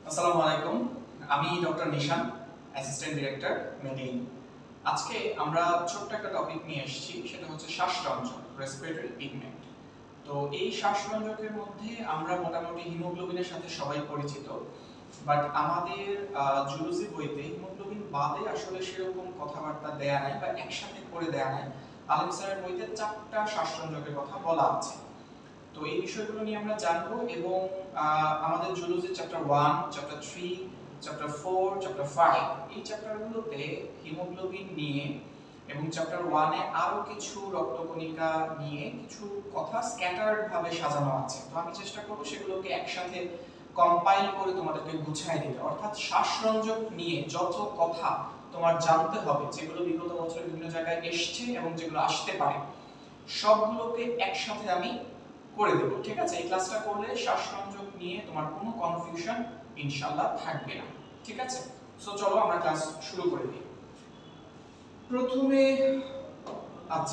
আসসালামু আলাইকুম। আমি ডক্টর নিশান, অ্যাসিস্ট্যান্ট ডিরেক্টর মেডিইন। আজকে আমরা ছোট্ট একটা টপিক নিয়ে এসেছি, সেটা হচ্ছে শ্বাসরঞ্জক, রেসপিরেটরি পিগমেন্ট। তো এই শ্বাসরঞ্জকের মধ্যে আমরা মোটামুটি হিমোগ্লোবিনের সাথে সবাই পরিচিত, বাট আমাদের জুলজি বইতে হিমোগ্লোবিন বাদে আসলে সেরকম কথাবার্তা দেয়া নাই বা একসাথে করে দেয়া নাই। আলিম স্যারের বইতে 4টা শ্বাসরঞ্জকের কথা বলা আছে। তো এই বিষয়গুলো নিয়ে আমরা জানবো এবং আমাদের zoology chapter 1, chapter 3, chapter 4, chapter 5 এই চ্যাপ্টারগুলোতে হিমোগ্লোবিন নিয়ে এবং চ্যাপ্টার 1 এ আরো কিছু রক্তকণিকা নিয়ে কিছু কথা স্ক্যাটার্ড ভাবে সাজানো আছে। তো আমি চেষ্টা করব সেগুলোকে একসাথে কম্পাইল করে তোমাদেরকে গুছিয়ে দিতে, অর্থাৎ শ্বাসরঞ্জক নিয়ে যত কথা তোমার জানতে হবে, যেগুলো বিগত বছরে বিভিন্ন জায়গায় এসেছে এবং যেগুলো আসতে পারে, সবগুলোকে একসাথে আমি করে দেব। ঠিক আছে? এই ক্লাসটা করলে শ্বাসরঞ্জক নিয়ে তোমার কোনো কনফিউশন ইনশাআল্লাহ থাকবে না। ঠিক আছে? সো চলো আমরা ক্লাস শুরু করে দিই। প্রথমে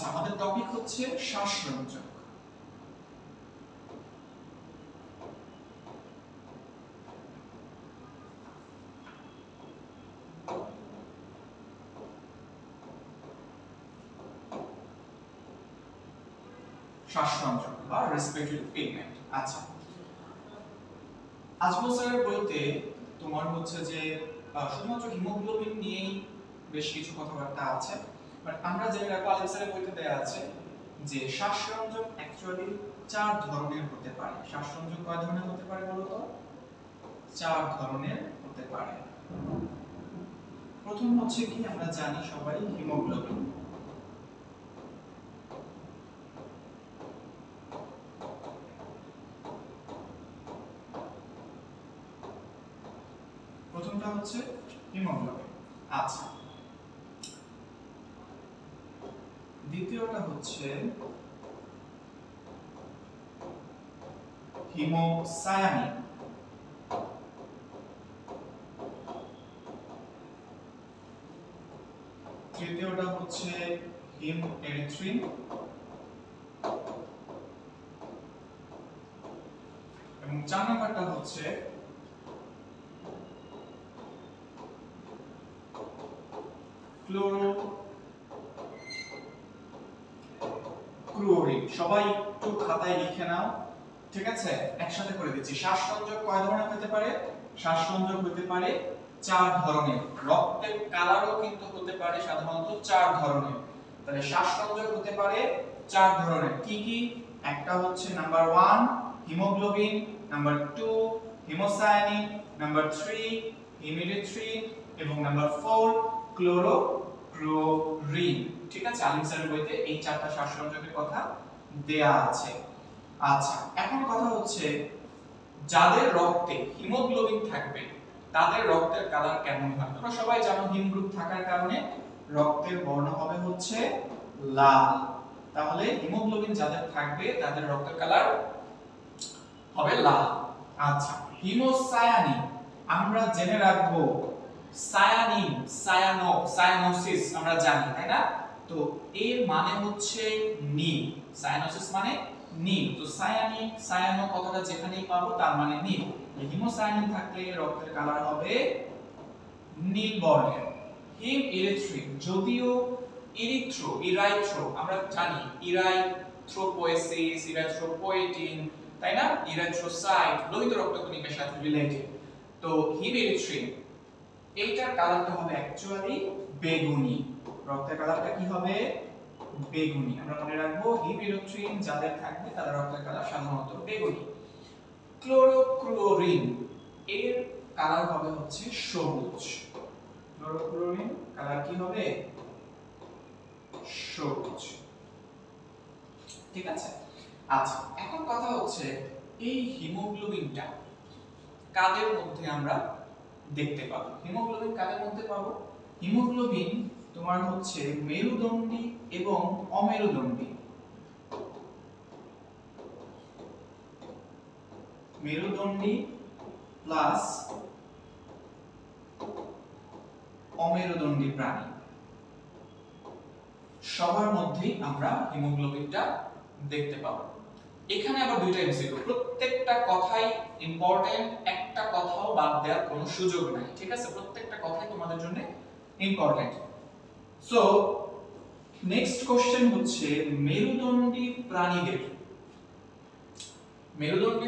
আমাদের টপিক হচ্ছে শ্বাসরঞ্জক। শ্বাসরঞ্জক বা রেসপিরেটরি পিগমেন্ট। আচ্ছা, আজমল স্যারের বইতে তোমার হচ্ছে যে শুধুমাত্র হিমোগ্লোবিন নিয়েই বেশ কিছু কথাবার্তা আছে, বাট আমরা জেনে রাখবো আলিম স্যারের বইতে দেয়া আছে যে শ্বাসরঞ্জক অ্যাকচুয়ালি 4 ধরনের হতে পারে। শ্বাসরঞ্জক কয় ধরনের হতে পারে বলো তো? 4 ধরনের হতে পারে। প্রথম হচ্ছে কি, আমরা জানি সবাই হিমোগ্লোবিন। প্রথমটা হচ্ছে হিমোগ্লোবিন। আচ্ছা, দ্বিতীয়টা হচ্ছে হিমোসায়ানিন। তৃতীয়টা হচ্ছে হিম এরিথ্রিন। এবং 4 নম্বরটা হচ্ছে ক্লোরোক্লোরিন। সবাই একটু খাতায় লিখে নাও। ঠিক আছে? একসাথে করে দিচ্ছি। শ্বাসরঞ্জক কয় ধরনের হতে পারে? শ্বাসরঞ্জক হতে পারে 4 ধরনের। রক্তের কালারও কিন্তু হতে পারে সাধারণত 4 ধরনের। তাহলে শ্বাসরঞ্জক হতে পারে 4 ধরনের। কি কি? একটা হচ্ছে number 1 haemoglobin, number 2 haemocyanin, number 3 হিমিডিথ্রিন এবং নাম্বার 4 ক্লোরোক্লোরিন। ঠিক আছে? আলিম স্যারের বইতে এই 4টা শ্বাসরঞ্জকের কথা দেয়া আছে। আচ্ছা, এখন কথা হচ্ছে যাদের রক্তে হিমোগ্লোবিন থাকবে তাদের রক্তের কালার কেমন হয়? তোমরা সবাই জানো হিম গ্রুপ থাকার কারণে রক্তের বর্ণ হবে হচ্ছে লাল। তাহলে হিমোগ্লোবিন যাদের থাকবে তাদের রক্তের কালার হবে লাল। আচ্ছা, হিমোসায়ানিন আমরা জেনে রাখবো সায়ানিন, সায়ানোসিস আমরা জানি, তাই না? তো এর মানে হচ্ছে নীল। সায়ানোসিস মানে নীল। তো সায়ানিন, সায়ানো কথাটা যেখানেই পাবো তার মানে নীল। হিমোসায়ানিন থাকলে রক্তের কালার হবে নীল বর্ণের। হিম এরিথ্রিন, যদিও ইরাইথ্রো আমরা জানি ইরাইথ্রোপোয়েসিস, ইরাইথ্রোপোয়েটিন, তাই না? ইরাইথ্রোসাইট লোহিত রক্তকণিকার সাথে রিলেটেড। তো হিম এরিথ্রিন এইটার কালারটা হবে অ্যাকচুয়ালি বেগুনি। রক্তের কালারটা কি হবে? বেগুনি। আমরা মনে রাখবো হিমোগ্লোবিন যাদের থাকবে তাদের রক্তের কালার সাধারণত বেগুনি। ক্লোরোক্লোরিন এর কালার হবে হচ্ছে সবুজ। ক্লোরোক্লোরিন কালার কি হবে? সবুজ। ঠিক আছে? আচ্ছা, এখন কথা হচ্ছে এই হিমোগ্লোবিনটা কাদের মধ্যে আমরা দেখতে পাবো? হিমোগ্লোবিন কাদের মধ্যে পাবো? হিমোগ্লোবিন তোমার হচ্ছে মেরুদণ্ডী এবং অমেরুদণ্ডী। মেরুদণ্ডী প্লাস অমেরুদণ্ডী প্রাণী সবার মধ্যেই আমরা হিমোগ্লোবিনটা দেখতে পাবো। এখানে আবার দুইটা এমসিকিউ, প্রত্যেকটা কথাই ইম্পর্টেন্ট, একটা কথাও বাদ দেওয়ার কোনো সুযোগ নাই, ঠিক আছে? প্রত্যেকটা কথাই তোমাদের জন্য ইম্পর্টেন্ট। সো নেক্সট কোশ্চেন হচ্ছে মেরুদণ্ডী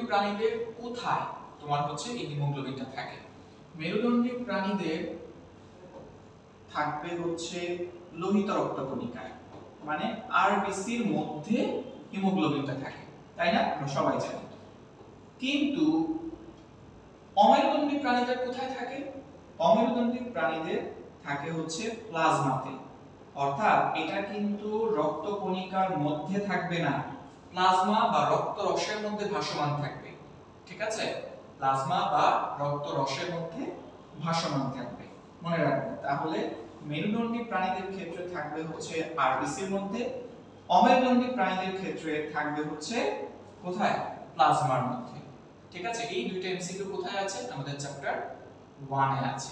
প্রাণীদের কোথায় তোমার হচ্ছে এই হিমোগ্লোবিনটা থাকে? মেরুদণ্ডী প্রাণীদের থাকবে হচ্ছে লোহিত রক্তকণিকায়, মানে আরবিসির মধ্যে হিমোগ্লোবিনটা থাকে, তাই না? আমরা সবাই জানি। কিন্তু অমেরুদণ্ডী প্রাণীদের কোথায় থাকে? অমেরুদণ্ডী প্রাণীদের থাকে হচ্ছে প্লাজমাতে, অর্থাৎ এটা কিন্তু রক্তকণিকার মধ্যে থাকবে না, প্লাজমা বা রক্ত রসের মধ্যে ভাসমান থাকবে, ঠিক আছে? প্লাজমা বা রক্ত রসের মধ্যে ভাসমান থাকবে, মনে রাখবে। তাহলে মেরুদণ্ডী প্রাণীদের ক্ষেত্রে থাকবে হচ্ছে আরবিসির মধ্যে, অমেরুদণ্ডী প্রাণীদের ক্ষেত্রে থাকবে হচ্ছে কোথায়? প্লাজমার মধ্যে, ঠিক আছে? এই দুইটা এমসিকিউ কোথায় আছে? আমাদের চ্যাপ্টার 1 এ আছে।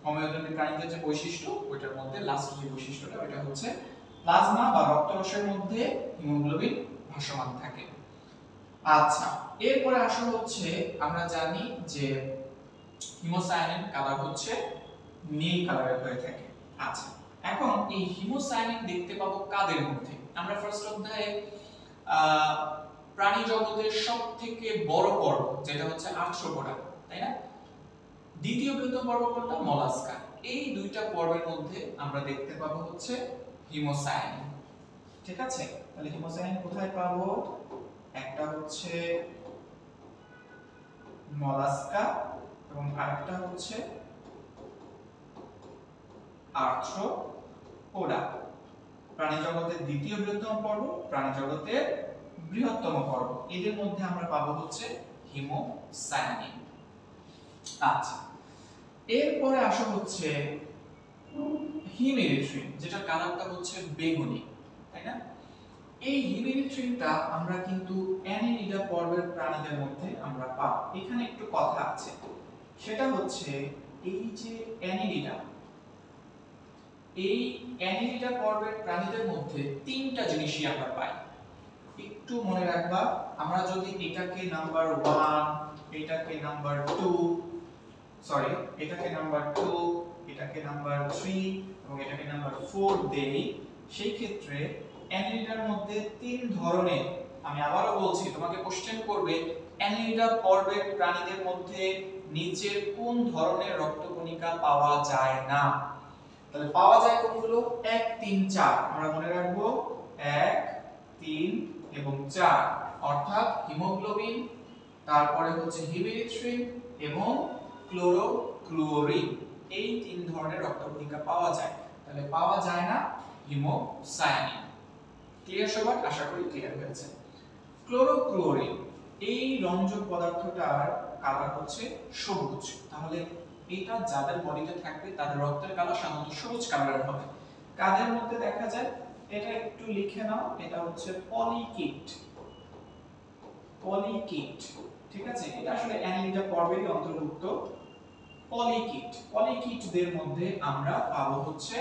অমেরুদণ্ডী প্রাণীদের যে বৈশিষ্ট্য, ওইটার মধ্যে লাস্ট যে বৈশিষ্ট্যটা, ওটা হচ্ছে প্লাজমা বা রক্তরসের মধ্যে হিমোগ্লোবিন ভাসমান থাকে। আচ্ছা, এরপরে আসা হচ্ছে আমরা জানি যে হিমোসায়ানিন কালার হচ্ছে নীল কালারের হয়ে থাকে। আচ্ছা, এখন এই হিমোসায়ানিন দেখতে পাবো কাদের মধ্যে? আমরা ফার্স্ট অধ্যায়ে প্রাণী জগতের সবথেকে বড় পর্ব যেটা হচ্ছে আর্থ্রোপোডা, তাই না? দ্বিতীয় বৃহত্তম পর্ব কোনটা? মলাস্কা। এই দুইটা পর্বের মধ্যে আমরা দেখতে পাবো হচ্ছে হিমোসায়ানিন, ঠিক আছে? তাহলে হিমোসায়ানিন কোথায় পাবো? একটা হচ্ছে মলাস্কা এবং আরেকটা হচ্ছে আর্থ্রোপোডা। প্রাণী জগতের দ্বিতীয় বৃহত্তম পর্ব, প্রাণী জগতের বৃহত্তম পর্ব, এদের মধ্যে আমরা পাবো হচ্ছে হিমোসায়ানিন। আচ্ছা, এরপরে আসা হচ্ছে হিমেরিথ্রিন, যেটা কালারটা হচ্ছে বেগুনি, তাই না? এই হিমেরিথ্রিনটা আমরা কিন্তু অ্যানিলিডা পর্বের প্রাণীদের মধ্যে আমরা পাবো। এখানে একটু কথা আছে, সেটা হচ্ছে এই যে অ্যানিলিডা, এই অ্যানিলিডা পর্বের প্রাণীদের মধ্যে তিনটা জিনিসই আমরা পাই, একটু মনে রাখবা। আমরা যদি এটাকে নাম্বার 1, এটাকে নাম্বার 2, সরি এটাকে নাম্বার 2, এটাকে নাম্বার 3 এবং এটাকে নাম্বার 4 দেই, সেই ক্ষেত্রে অ্যানিলিডার মধ্যে তিন ধরনের, আমি আবারও বলছি, তোমাকে কোশ্চেন করবে অ্যানিলিডা পর্বের প্রাণীদের মধ্যে নিচের কোন ধরনের রক্তকণিকা পাওয়া যায় না? তাহলে পাওয়া যায় কোনগুলো? 1, 3, 4, আমরা মনে রাখবো 1, 3 এবং 4, অর্থাৎ হিমোগ্লোবিন, তারপরে হচ্ছে হিমেরিথ্রিন এবং ক্লোরোক্লুরিন, এই তিন ধরনের রক্তকণিকা পাওয়া যায়। তাহলে পাওয়া যায় না হিমোসায়ানিন। ক্লিয়ার সবার? আশা করি ক্লিয়ার হয়েছে। ক্লোরোক্লুরিন, এই রঞ্জক পদার্থটার কালার হচ্ছে সবুজ। তাহলে এটা যাদের বডিতে থাকবে তাদের রক্তের কালার সাধারণত সবুজ কালারের হবে। কাদের মধ্যে দেখা যায়? এটা একটু লিখে নাও, এটা হচ্ছে পলিকিট। ঠিক আছে? এটা আসলে অ্যানিলিডা পর্বেরই অন্তর্ভুক্ত। পলিকিটদের মধ্যে আমরা পাবো হচ্ছে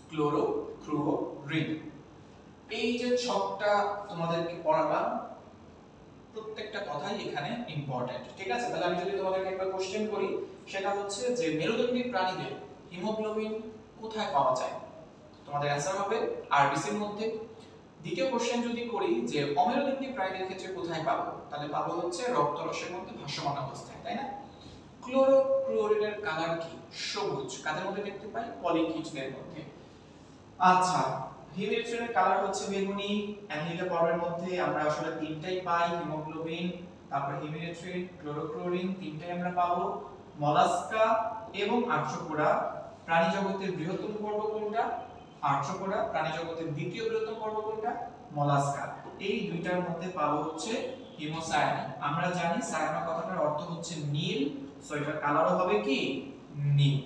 ক্লোরোক্লুরিন। এই যে ছকটা তোমাদেরকে পড়ালাম, প্রত্যেকটা কথাই এখানে ইম্পর্টেন্ট, ঠিক আছে? তাহলে আমি যদি তোমাদেরকে একটা কোশ্চেন করি, সেটা হচ্ছে যে মেরুদণ্ডী প্রাণীদের হিমোগ্লোবিন কোথায় পাওয়া যায়? তোমাদের অ্যানসার হবে আরবিসির মধ্যে। দ্বিতীয় কোশ্চেন যদি করি যে অমেরুদণ্ডী প্রাণীদের ক্ষেত্রে কোথায় পাবো, তাহলে পাবো হচ্ছে রক্তরসের মধ্যে ভাসমান অবস্থায়, তাই না? ক্লোরোক্লুরিনের কালার কি? সবুজ। কাদের মধ্যে দেখতে পাই? পলিকিটদের মধ্যে। আচ্ছা, হিমেরিথ্রিনের কালার হচ্ছে বেগুনি। অ্যানিলিডা পর্বের মধ্যে আমরা আসলে তিনটাই পাই, হিমোগ্লোবিন, তারপর হিমেরিথ্রিন, ক্লোরোক্লুরিন, তিনটাই আমরা পাবো। মলাস্কা এবং আর্থ্রোপোডা, প্রাণী জগতের বৃহত্তম পর্ব কোনটা? আর্থ্রোপোডা। প্রাণী জগতের দ্বিতীয় বৃহত্তম পর্ব কোনটা? মলাস্কা। এই দুইটার মধ্যে পাবো হচ্ছে হিমোসায়ানিন। আমরা জানি সায়ানা কথাটার অর্থ হচ্ছে নীল, সো এটার কালারও হবে কি? নীল।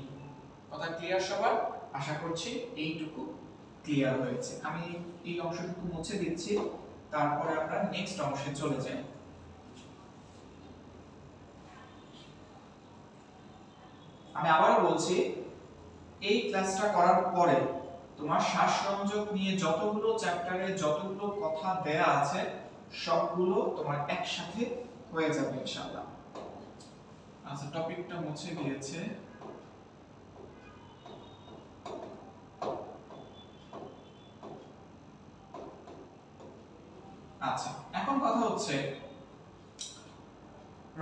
কথা ক্লিয়ার সবার? আশা করছি এইটুকু ক্লিয়ার হয়েছে। আমি এই অংশটুকু মুছে দিচ্ছি, তারপরে আমরা নেক্সট অংশে চলে যাই। আমি আবারও বলছি, এই ক্লাসটা করার পরে তোমার শ্বাসরঞ্জক নিয়ে যতগুলো চ্যাপ্টারে যতগুলো কথা দেয়া আছে সবগুলো তোমার একসাথে হয়ে যাবে ইনশাআল্লাহ। আচ্ছা, টপিকটা মুছে গিয়েছে। আচ্ছা, এখন কথা হচ্ছে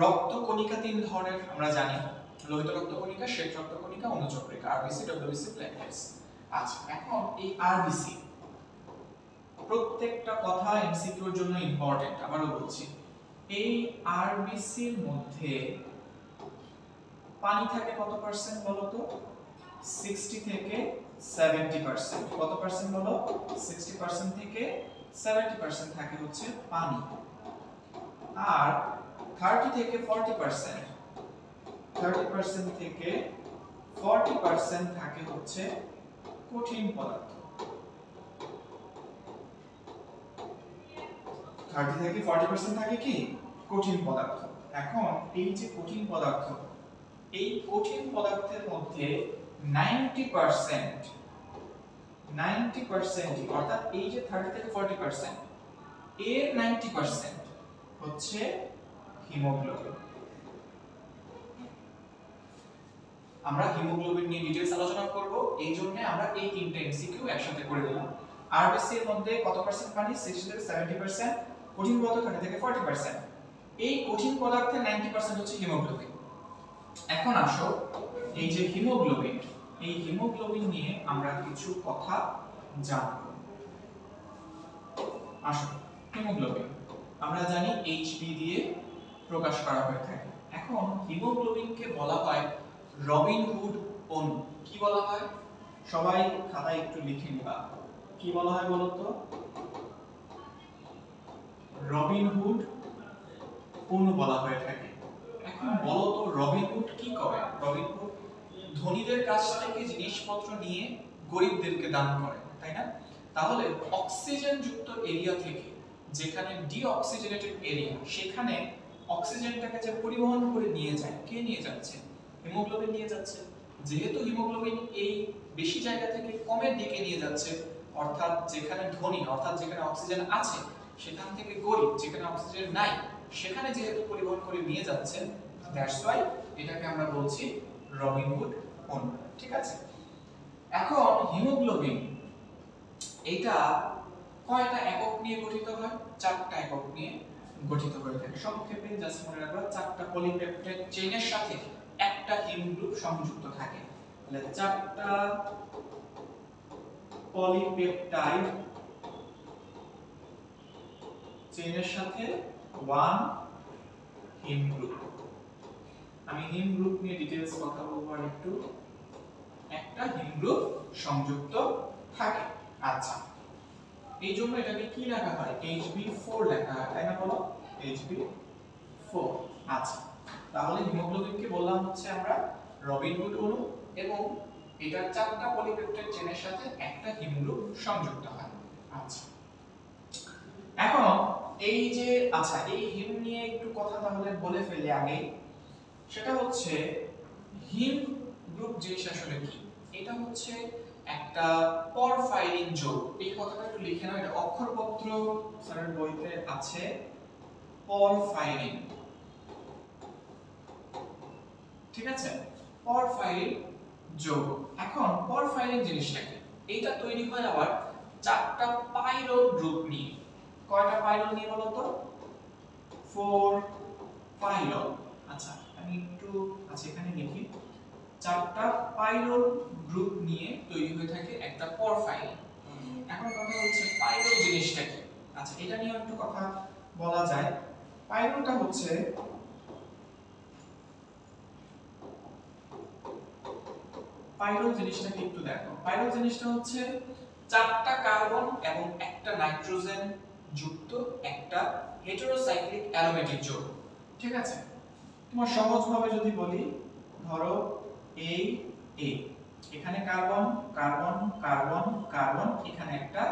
রক্তকণিকা তিন ধরনের আমরা জানি, লোহিত রক্তকণিকা, শ্বেত রক্তকণিকা, অনুচক্রিকা, আরবিসি, ডব্লিউবিসি, প্লেটলেটস। আচ্ছা, এখন এই আরবিসি প্রত্যেকটা কথা এমসিকিউর জন্য ইম্পর্টেন্ট। আবারও বলছি, এই আরবিসির মধ্যে পানি থাকে কত পার্সেন্ট বলো তো? 60 থেকে 70%। কত পার্সেন্ট বলো? 60% থেকে 70% থাকে হচ্ছে পানি। আর 30 থেকে 40%, 30% থেকে 40% থাকে হচ্ছে কঠিন পদার্থ। 30 থেকে 40% থাকে কি? কঠিন পদার্থ। এখন এই যে কঠিন পদার্থ, এই কঠিন পদার্থের মধ্যে 90% অর্থাৎ এই যে 30 থেকে 40% এর 90% হচ্ছে হিমোগ্লোবিন। আমরা হিমোগ্লোবিন নিয়ে ডিটেইলস আলোচনা করব, এই জন্য আমরা এই তিনটা এমসিকিউ একসাথে করে দিলাম। আরবিসি এর মধ্যে কত পার্সেন্ট পানি? 60 থেকে 70%, কঠিন পদার্থ 30 থেকে 40%। এই কঠিন পদার্থের 90% হচ্ছে হিমোগ্লোবিন। এখন আসো, এই যে হিমোগ্লোবিন, এই হিমোগ্লোবিন নিয়ে আমরা কিছু কথা জানব। আসো, হিমোগ্লোবিন আমরা জানি Hb দিয়ে প্রকাশ করা হয়ে থাকে। এখন হিমোগ্লোবিনকে বলা হয় রবিনহুড অণু। কি বলা হয়? সবাই খাতায় একটু লিখে নিবা। কি বলা হয় বলো তো? রবিনহুড অণু বলা হয়ে থাকে। এখন বলো তো রবিনহুড কি করে? রবিনহুড ধনীদের কাছ থেকে জিনিসপত্র নিয়ে গরিবদেরকে দান করে, তাই না? তাহলে অক্সিজেন যুক্ত এরিয়া থেকে যেখানে ডিঅক্সিজেনেটেড এরিয়া, সেখানে অক্সিজেনটাকে যে পরিবহন করে নিয়ে যায়, কে নিয়ে যাচ্ছে? হিমোগ্লোবিন নিয়ে যাচ্ছে। যেহেতু হিমোগ্লোবিন এই বেশি জায়গা থেকে কমের দিকে নিয়ে যাচ্ছে, অর্থাৎ যেখানে ধনী, অর্থাৎ যেখানে অক্সিজেন আছে, সেখান থেকে গরিব যেখানে অক্সিজেন নাই, সেখানে যেহেতু পরিবহন করে নিয়ে যাচ্ছে, দ্যাটস ওয়াই এটাকে আমরা বলছি রবিনহুড অণু। ঠিক আছে? এখন হিমোগ্লোবিন এটা কয়টা একক নিয়ে গঠিত হয়? 4টা একক নিয়ে গঠিত হয়ে থাকে। সংক্ষেপে জাস্ট মনে রাখবা, 4টা পলিপেপটাইড চেইনের সাথে একটা হিম গ্রুপ সংযুক্ত থাকে। তাহলে 4টা পলিপেপটাইড চেইনের সাথে 1 হিম গ্রুপ। আমি হিম গ্রুপ নিয়ে ডিটেইলস কথা বলবো আর একটু। একটা হিম গ্রুপ সংযুক্ত থাকে। আচ্ছা, এই জন্য এটাকে কি লেখা হয়? Hb4 লেখা হয়, তাই না বলো? Hb4। আচ্ছা, তাহলে হিমোগ্লোবিনকে বললাম হচ্ছে আমরা রবিনহুড অণু, এবং এটা 4টা পলিপেপটাইড চেইনের সাথে একটা হিম গ্রুপ সংযুক্ত হয়। আচ্ছা, এখন এই যে এই হিম নিয়ে একটু কথা তাহলে বলে ফেলি আগে। সেটা হচ্ছে হিম গ্রুপ জিনিস আসলে কি? এটা হচ্ছে একটা পরফাইরিন যৌগ। এই কথাটা একটু লিখে নাও, এটা অক্ষরপত্র স্যারের বইতে আছে। পরফাইরিন, ঠিক আছে? পরফাইরিন যৌগ। এখন পরফাইরিন জিনিসটা কি? এটা তৈরি হয় আবার 4টা পাইরোল গ্রুপ নিয়ে। কয়টা পাইরোল নিয়ে বলো তো? 4 পাইরোল। আচ্ছা, আমি একটু এখানে লিখি। 4টা পাইরোল গ্রুপ নিয়ে তৈরি হয়ে থাকে একটা পরফাইরিন। এখন কথা হচ্ছে পাইরোল জিনিসটা কি? আচ্ছা, এটা নিয়ে একটু কথা বলা যায়। পাইরোলটা হচ্ছে পাইরোল জিনিসটা কি একটু দেখো। পাইরোল জিনিসটা হচ্ছে 4টা কার্বন এবং একটা নাইট্রোজেন যুক্ত একটা হেটেরোসাইক্লিক অ্যারোমেটিক যৌগ। ঠিক আছে? তোমার সহজভাবে যদি বলি, ধরো এই এ, এখানে কার্বন কার্বন কার্বন কার্বন, এখানে একটা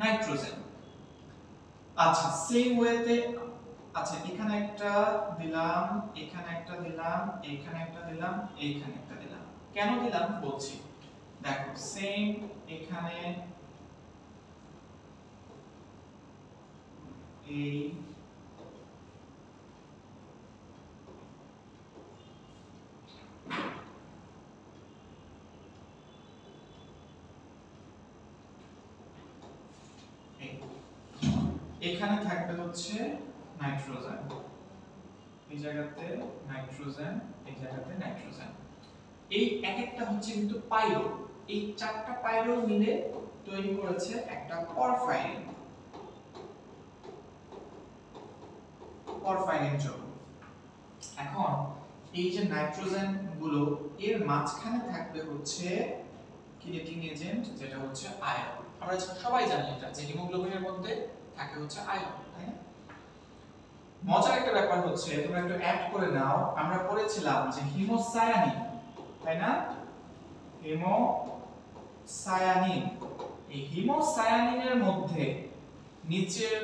নাইট্রোজেন। আচ্ছা, সেম ওয়েতে এখানে একটা দিলাম, এখানে একটা দিলাম, এখানে একটা দিলাম, এইখানে একটা দিলাম। কেন দিলাম বলছি, দেখো সেম এখানে এই এখানে থাকবে হচ্ছে নাইট্রোজেন, এই জায়গাতে নাইট্রোজেন, এই জায়গাতে নাইট্রোজেন। এই এক একটা হচ্ছে কিন্তু পাইরো, এই চারটা পাইরো মিলে তৈরি করেছে একটা পরফাইরিন। পরফাইরিন যৌগ। এখন এই যে নাইট্রোজেন গুলো এর মাঝখানে থাকবে হচ্ছে কিনেটিং এজেন্ট, যেটা হচ্ছে আয়রন। আমরা সবাই জানি এটা, যে হিমোগ্লোবিনের মধ্যে থাকে হচ্ছে আয়রন, তাই না? মজার একটা ব্যাপার হচ্ছে, তোমরা একটু অ্যাড করে নাও, আমরা পড়েছিলাম যে হিমোসায়ানিন, তাই না? হিমোসায়ানিন, এই হিমোসায়ানিনের মধ্যে নিচের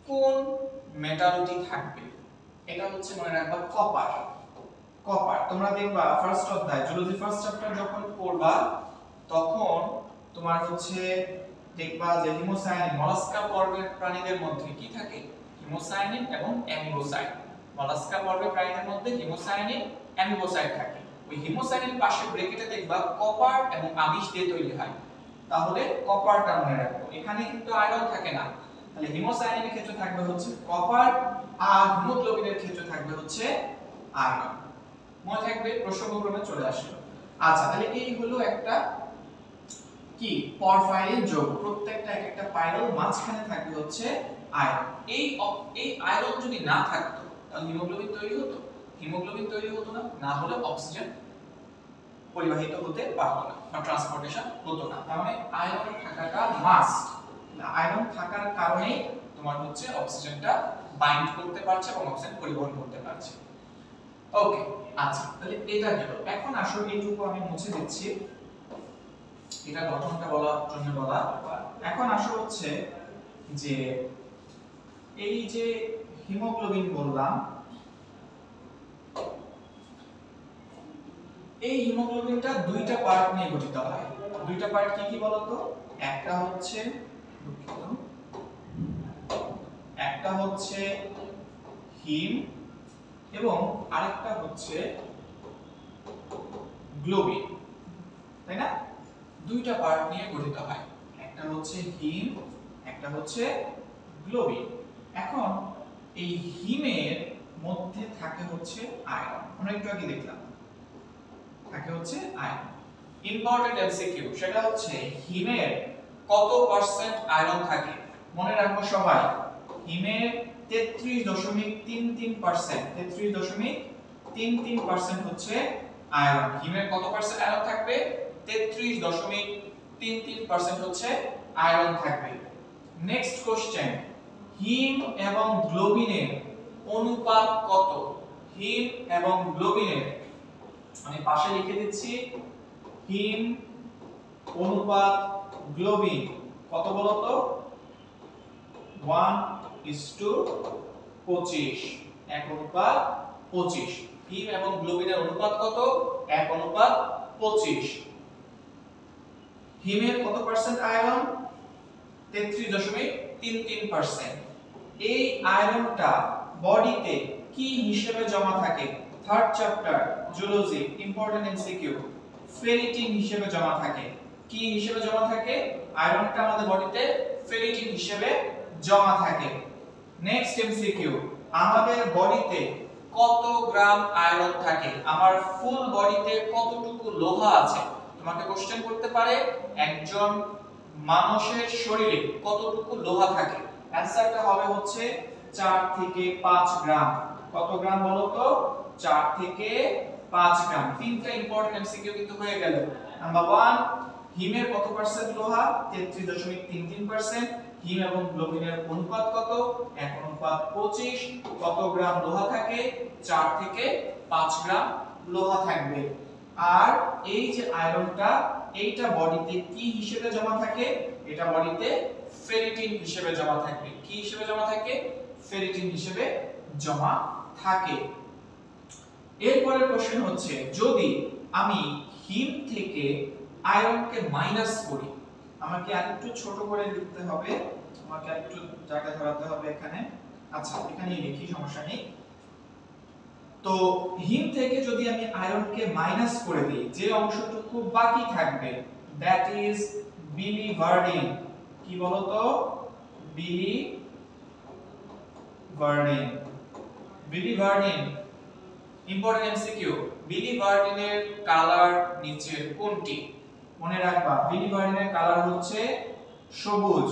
কোন মেটালটি থাকবে? এটা হচ্ছে মনে রাখবা কপার। কপার তোমরা দেখবা ফার্স্ট অধ্যায় জুলজি ফার্স্ট চ্যাপ্টার যখন পড়বা তখন তোমার হচ্ছে দেখবা যে হিমোসায়ানিন, মলাস্কা পর্বের প্রাণীদের মধ্যে কি থাকে? হিমোসায়ানিন এবং অ্যামিবোসাইট। মলাস্কা পর্বের প্রাণীদের মধ্যে হিমোসায়ানিন, অ্যামিবোসাইট থাকে। ওই হিমোসায়ানিন পাশে ব্র্যাকেটে দেখবা কপার এবং আমিষ দিয়ে তৈরি হয়, তাহলে কপারটা মনে রাখো। এখানে কিন্তু আয়রন থাকে না, তাহলে হিমোসায়ানিনের ক্ষেত্রে থাকবে হচ্ছে কপার, আর হিমোগ্লোবিনের ক্ষেত্রে থাকবে হচ্ছে আয়রন। মনে থাকবে, প্রসঙ্গক্রমে চলে আসলো। আচ্ছা, তাহলে এই হলো একটা কি পরফাইরিন যৌগ, প্রত্যেকটা এক একটা পাইরোর মাঝখানে থাকবে হচ্ছে আয়রন। এই আয়রন যদি না থাকতো তাহলে হিমোগ্লোবিন তৈরি হতো? হিমোগ্লোবিন তৈরি হতো না, না হলে অক্সিজেন পরিবাহিত হতে পারতো না বা ট্রান্সপোর্টেশন হতো না। তার মানে আয়রন থাকাটা মাস্ট। আয়রন থাকার কারণে তোমার হচ্ছে অক্সিজেনটা বাইন্ড করতে পারছে এবং অক্সিজেন পরিবহন করতে পারছে। ওকে, আচ্ছা, তাহলে এটা গেল। এখন আসো এইটুকু আমি মুছে দিচ্ছি, এটা গঠনটা বলার জন্য বলা। এখন আসো হচ্ছে যে এই যে হিমোগ্লোবিন বললাম, এই হিমোগ্লোবিনটা দুইটা পার্ট নিয়ে গঠিত হয়। দুইটা পার্ট কি কি বলতো? একটা হচ্ছে হিম এবং আরেকটা হচ্ছে গ্লোবিন, তাই না? দুইটা পার্ট নিয়ে গঠিত হয়, একটা হচ্ছে হিম, একটা হচ্ছে গ্লোবিন। এখন এই হিমের মধ্যে থাকে হচ্ছে আয়রন, আমরা একটু আগে দেখলাম, থাকে হচ্ছে আয়রন। ইম্পর্টেন্ট এমসিকিউ, সেটা হচ্ছে হিমের কত পার্সেন্ট আয়রন থাকে? মনে রাখবো সবাই, হিমের 33.33%, 33.33% হচ্ছে আয়রন। হিমের কত পার্সেন্ট আয়রন থাকবে? 33.33% হচ্ছে আয়রন থাকবে। নেক্সট কোশ্চেন, হিম এবং গ্লোবিনের অনুপাত কত? হিম এবং গ্লোবিনের আমি পাশে লিখে দিচ্ছি, হিম অনুপাত গ্লোবিন কত বলতো? 1:25, 1:25। হিম এবং গ্লোবিনের অনুপাত কত? 1:25। হিমের কত পার্সেন্ট আয়রন? 33.33%। এই আয়রনটা বডিতে কি হিসেবে জমা থাকে? Third chapter zoology, important MCQ, ferritin হিসেবে জমা থাকে। কি হিসেবে জমা থাকে? আয়রনটা আমাদের বডিতে ফেরিটিন হিসেবে জমা থাকে। নেক্সট এমসিকিউ, আমাদের বডিতে কত গ্রাম আয়রন থাকে? আমার ফুল বডিতে কতটুকু লোহা আছে? তোমাকে কোশ্চেন করতে পারে একজন মানুষের শরীরে কতটুকু লোহা থাকে? অ্যানসারটা হবে হচ্ছে 4 থেকে 5 গ্রাম। কত গ্রাম বলো তো? 4 থেকে 5 গ্রাম। তিনটা ইম্পর্টেন্ট এমসিকিউ কিন্তু হয়ে গেল। নাম্বার 1, হিমের কত পার্সেন্ট লোহা? 33.33%। হিম এবং গ্লোবিনের অনুপাত কত? 1:25। কত গ্রাম লোহা থাকে? 4 থেকে 5 গ্রাম লোহা থাকবে। আর এই যে আয়রনটা, এইটা বডিতে কি হিসেবে জমা থাকে? এটা বডিতে ফেরিটিন হিসেবে জমা থাকে। কি হিসেবে জমা থাকে? ফেরিটিন হিসেবে জমা থাকে। এরপরের কোশ্চেন হচ্ছে, যদি আমি হিম থেকে আয়রনকে মাইনাস করি, আমাকে আরেকটু ছোট করে লিখতে হবে, আমাকে একটু জায়গা ধরাতে হবে এখানে। আচ্ছা এখানেই লিখি, সমস্যা নেই। তো হিম থেকে যদি আমি আয়রনকে মাইনাস করে দিই, যে অংশটুকু বাকি থাকবে দ্যাট ইজ বিলিভার্ডিন। কি বলতো? বিলিভার্ডিন। Biliverdin important MCQ. বিলিভার্ডিনের কালার নিচের কোনটি? মনে রাখবা বিলিভার্ডিনের কালার হচ্ছে সবুজ।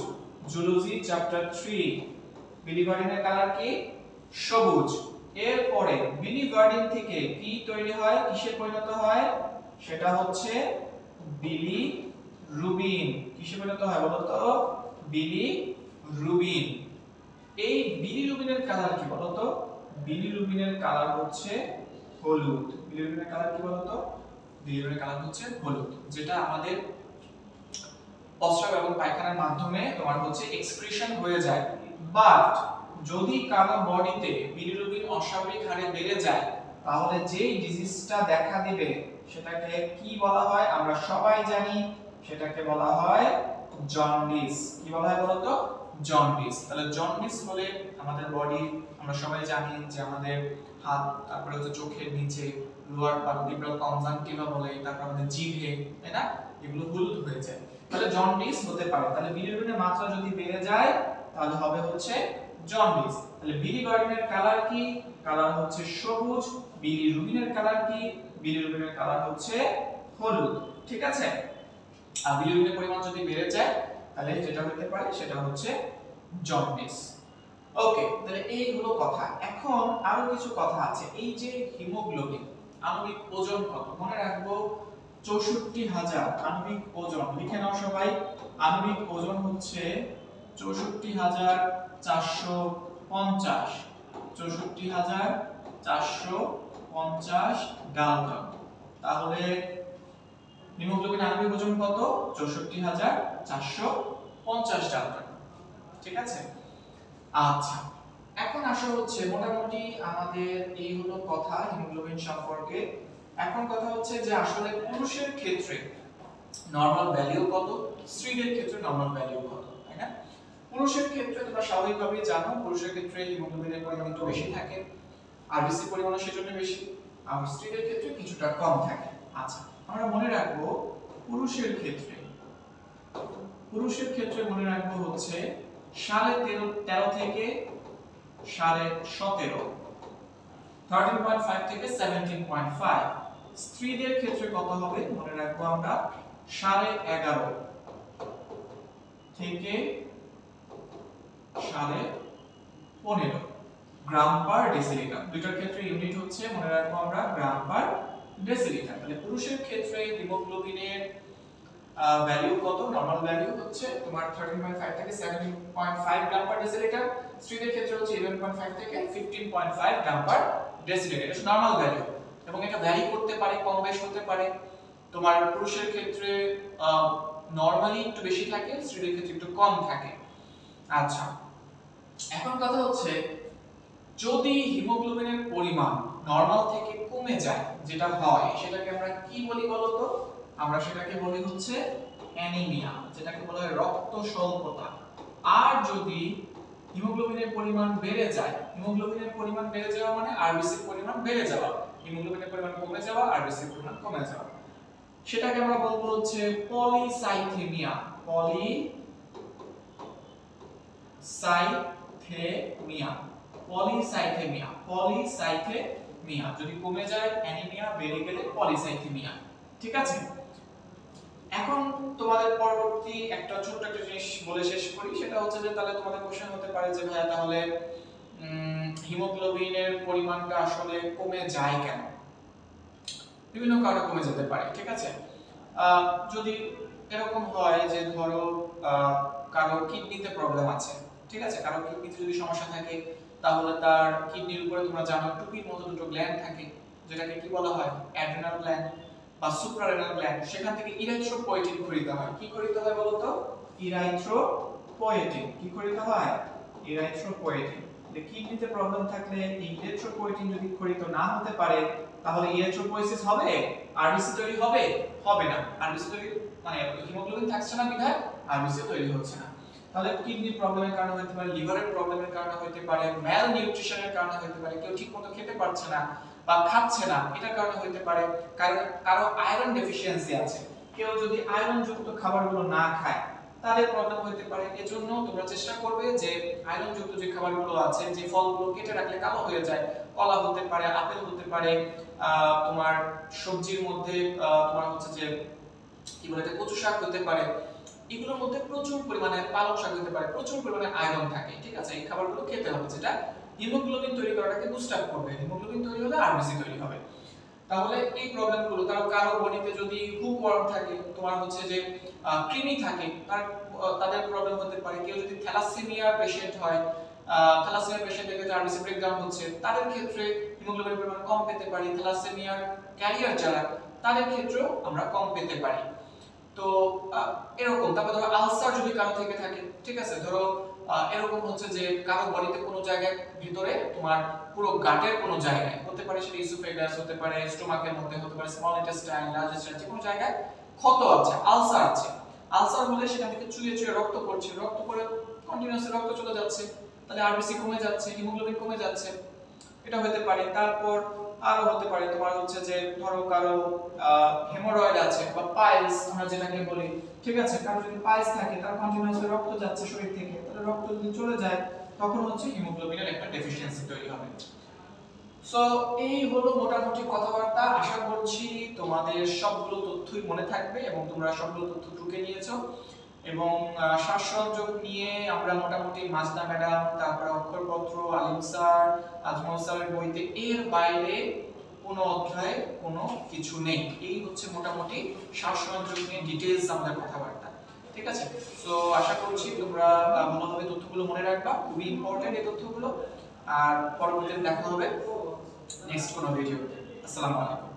জুলজি চ্যাপ্টার 3 বিলিভার্ডিনের কালার কি? সবুজ। এরপরে বিলিভার্ডিন থেকে কি তৈরি হয়, কিসে পরিণত হয়? সেটা হচ্ছে বিলিরুবিন। কিসে পরিণত হয় বলতো? বিলিরুবিন। এই বিলিরুবিনের কালার কি বলতো? বিলিরুবিনের কালার হচ্ছে হলুদ। বিলিরুবিনের কালার কি বলতো? বিলিরুবিনের কালার হচ্ছে হলুদ, যেটা আমাদের প্রস্রাব এবং পায়খানার মাধ্যমে তোমার হচ্ছে এক্সক্রিশন হয়ে যায়। বাট যদি কারো বডিতে বিলিরুবিন অস্বাভাবিক হারে বেড়ে যায়, তাহলে যেই ডিজিজটা দেখা দিবে সেটাকে কি বলা হয়? আমরা সবাই জানি, সেটাকে বলা হয় জন্ডিস। কি বলা হয় বলতো? জন্ডিস। তাহলে জন্ডিস হলে আমাদের বডি, আমরা সবাই জানি যে আমাদের হাত, তারপরে হচ্ছে চোখের নিচে লোয়ার পার্টিকুলার কনজাংটিভা বলে, তারপর আমাদের জিভে, তাই না, এগুলো হলুদ হয়ে যায়। তাহলে জন্ডিস হতে পারে। তাহলে বিলিরুবিনের মাত্রা যদি বেড়ে যায় তাহলে হবে হচ্ছে জন্ডিস। তাহলে বিলিভার্ডিনের কালার কি? কালার হচ্ছে সবুজ। বিলিরুবিনের কালার কি? বিলিরুবিনের কালার হচ্ছে হলুদ। ঠিক আছে? আর বিলিরুবিনের পরিমাণ যদি বেড়ে যায় তাহলে যেটা হতে পারে সেটা হচ্ছে জন্ডিস। ওকে, তাহলে এই হলো কথা। এখন আরো কিছু কথা আছে। এই যে হিমোগ্লোবিন, আণবিক ওজন কত? মনে রাখবো ৬৪,০০০ আণবিক ওজন। লিখে নাও সবাই। আণবিক ওজন হচ্ছে ৬৪,৪৫০। ৬৪,৪৫০ ডালটন। তাহলে হিমোগ্লোবিন আণবিক ওজন কত? ৬৪,৪৫০ ডালটন। ঠিক আছে? আচ্ছা, এখন আসা হচ্ছে মোটামুটি আমাদের এই হলো কথা হিমোগ্লোবিন সম্পর্কে। এখন কথা হচ্ছে যে আসলে পুরুষের ক্ষেত্রে নরমাল ভ্যালু কত, স্ত্রীদের ক্ষেত্রে নরমাল ভ্যালু কত, তাই না? পুরুষের ক্ষেত্রে তোমরা স্বাভাবিকভাবেই জানো, পুরুষের ক্ষেত্রে হিমোগ্লোবিনের পরিমাণ একটু বেশি থাকে, আরবিসি পরিমাণও সেজন্য বেশি, আর স্ত্রীদের ক্ষেত্রে কিছুটা কম থাকে। আচ্ছা, আমরা মনে রাখবো পুরুষের ক্ষেত্রে মনে রাখবো হচ্ছে 13.5 থেকে 17.5, 13.5 থেকে 17.5। স্ত্রীদের ক্ষেত্রে কত হবে মনে রাখবো আমরা 11.5 থেকে 15.5 গ্রাম পার ডেসিলিটার। দুইটার ক্ষেত্রে ইউনিট হচ্ছে মনে রাখবো আমরা গ্রাম পার ডেসিলিটার। তাহলে পুরুষের ক্ষেত্রে হিমোগ্লোবিনের ভ্যালু কত? নরমাল ভ্যালু হচ্ছে তোমার 13.5 থেকে 17.5 গ্রাম পার ডেসিলিটার। স্ত্রীদের ক্ষেত্রে হচ্ছে 11.5 থেকে 15.5 গ্রাম পার ডেসিলিটার। এটা নরমাল ভ্যালু এবং এটা ভ্যারি করতে পারে, কম বেশ হতে পারে। তোমার পুরুষের ক্ষেত্রে নরমালি একটু বেশি থাকে, স্ত্রীদের ক্ষেত্রে একটু কম থাকে। আচ্ছা, এখন কথা হচ্ছে যদি হিমোগ্লোবিনের পরিমাণ নরমাল থেকে কমে যায়, যেটা হয় সেটাকে আমরা কি বলি বলতো? আমরা সেটাকে বলি হচ্ছে অ্যানিমিয়া, যেটাকে বলা হয় রক্ত স্বল্পতা। আর যদি হিমোগ্লোবিনের পরিমাণ বেড়ে যায়, হিমোগ্লোবিনের পরিমাণ বেড়ে যাওয়া মানে আরবিসির পরিমাণ বেড়ে যাওয়া, হিমোগ্লোবিনের পরিমাণ কমে যাওয়া, আরবিসির পরিমাণ কমে যাওয়া, সেটাকে আমরা বলবো হচ্ছে পলিসাইথেমিয়া। পলিসাইথেমিয়া যদি কমে যায় অ্যানিমিয়া, বেড়ে গেলে পলিসাইথেমিয়া। ঠিক আছে? এখন তোমাদের পরবর্তী একটা ছোট্ট একটা জিনিস বলে শেষ করি, সেটা হচ্ছে যে তাহলে তোমাদের কোশ্চেন হতে পারে যে ভাইয়া তাহলে হিমোগ্লোবিনের পরিমাণটা আসলে কমে যায় কেন? বিভিন্ন কারণে কমে যেতে পারে। ঠিক আছে? যদি এরকম হয় যে ধরো কারো কিডনিতে প্রবলেম আছে, ঠিক আছে, কারো কিডনিতে যদি সমস্যা থাকে তাহলে তার কিডনির উপরে তোমরা জানো টুপির মতো দুটো গ্ল্যান্ড থাকে, যেটাকে কি বলা হয়? অ্যাড্রিনাল গ্ল্যান্ড বা সুপ্রারেনাল গ্ল্যান্ড। সেখান থেকে ইরাইথ্রোপয়েটিন ক্ষরিত হয়। কি ক্ষরিত হয় বলতো? ইরাইথ্রোপয়েটিন। কি ক্ষরিত হয়? ইরাইথ্রোপয়েটিন। কিডনিতে প্রবলেম থাকলে এই ইরাইথ্রোপয়েটিন যদি ক্ষরিত না হতে পারে তাহলে ইরাইথ্রোপোয়েসিস হবে? আরবিসি তৈরি হবে? হবে না। আরবিসি তৈরি মানে হিমোগ্লোবিন থাকছে না বিধায় আরবিসি তৈরি হচ্ছে না। তাহলে কিডনির প্রবলেমের কারণে হতে পারে, লিভারের প্রবলেমের কারণে হতে পারে, ম্যাল নিউট্রিশনের কারণে হতে পারে, কেউ ঠিকমতো খেতে পারছে না বা খাচ্ছে না এটার কারণে হতে পারে, কারণ কারো আয়রন ডেফিসিয়েন্সি আছে, কেউ যদি আয়রন যুক্ত খাবারগুলো না খায় তাদের প্রবলেম হতে পারে। এজন্য তোমরা চেষ্টা করবে যে আয়রন যুক্ত যে খাবারগুলো আছে, যে ফলগুলো কেটে রাখলে কালো হয়ে যায়, কলা হতে পারে, আপেল হতে পারে, তোমার সবজির মধ্যে তোমার হচ্ছে যে কি বলে এটা কচু শাক হতে পারে, এগুলোর মধ্যে প্রচুর পরিমাণে, পালং শাক হতে পারে, প্রচুর পরিমাণে আয়রন থাকে। ঠিক আছে, এই খাবারগুলো খেতে হবে, যেটা হিমোগ্লোবিন তৈরি করাটাকে বুস্ট আপ করবে। হিমোগ্লোবিন তৈরি হলে আরবিসি তৈরি হবে। তাহলে এই প্রবলেমগুলো, কারো বডিতে যদি হুকওয়ার্ম থাকে, তোমার হচ্ছে যে কৃমি থাকে, তাদের প্রবলেম হতে পারে। কেউ যদি থ্যালাসেমিয়া পেশেন্ট হয়, থ্যালাসেমিয়া পেশেন্টের ক্ষেত্রে আরবিসি ব্রেকডাউন হচ্ছে, তাদের ক্ষেত্রে হিমোগ্লোবিনের পরিমাণ কম পেতে পারি। থ্যালাসেমিয়ার ক্যারিয়ার যারা, তাদের ক্ষেত্রেও আমরা কম পেতে পারি। তো এরকম। তারপর ধরো আলসার যদি কারো থেকে থাকে, ঠিক আছে, ধরো এরকম হচ্ছে যে কারো বডিতে কোনো জায়গায় ভিতরে তোমার পুরো গাটের কোনো জায়গায় হতে পারে, সেটা ইসোফেগাস হতে পারে, স্টোমাকের মধ্যে হতে পারে, স্মল ইন্টেস্টাইন, লার্জ ইন্টেস্টাইন, যে কোনো জায়গায় ক্ষত আছে, আলসার আছে। আলসার হলে সেখান থেকে চুইয়ে চুইয়ে রক্ত পড়ছে, রক্ত পড়ে কন্টিনিউয়াসলি রক্ত চলে যাচ্ছে, তাহলে আরবিসি কমে যাচ্ছে, হিমোগ্লোবিন কমে যাচ্ছে, এটা হতে পারে। তারপর আরো হতে পারে তোমার হচ্ছে যে ধরো কারো হেমোরয়েড আছে বা পাইলস আমরা যেটাকে বলি, ঠিক আছে, কারো যদি পাইলস থাকে, তার কন্টিনিউয়াসলি রক্ত যাচ্ছে শরীর থেকে, তাহলে রক্ত যদি চলে যায় তখন হচ্ছে হিমোগ্লোবিনের একটা ডেফিসিয়েন্সি তৈরি হবে। সো এই হলো মোটামুটি কথাবার্তা। আশা করছি তোমাদের সবগুলো তথ্যই মনে থাকবে এবং তোমরা সবগুলো তথ্য টুকে নিয়েছো। এবং শ্বাসসংযোগ নিয়ে আমরা মোটামুটি মাজদা ম্যাডাম, তারপর অক্ষরপত্র, আলিম স্যার, আজমল স্যারের বইতে এর বাইরে কোনো অধ্যায় কোনো কিছু নেই। এই হচ্ছে মোটামুটি শ্বাসসংযোগ নিয়ে ডিটেইলস আমাদের কথাবার্তা। ঠিক আছে, সো আশা করছি তোমরা ভালোভাবে তথ্যগুলো মনে রাখবা, খুবই ইম্পর্টেন্ট এই তথ্যগুলো। আর পরবর্তীতে দেখা হবে নেক্সট কোনো ভিডিওতে। আসসালামু আলাইকুম।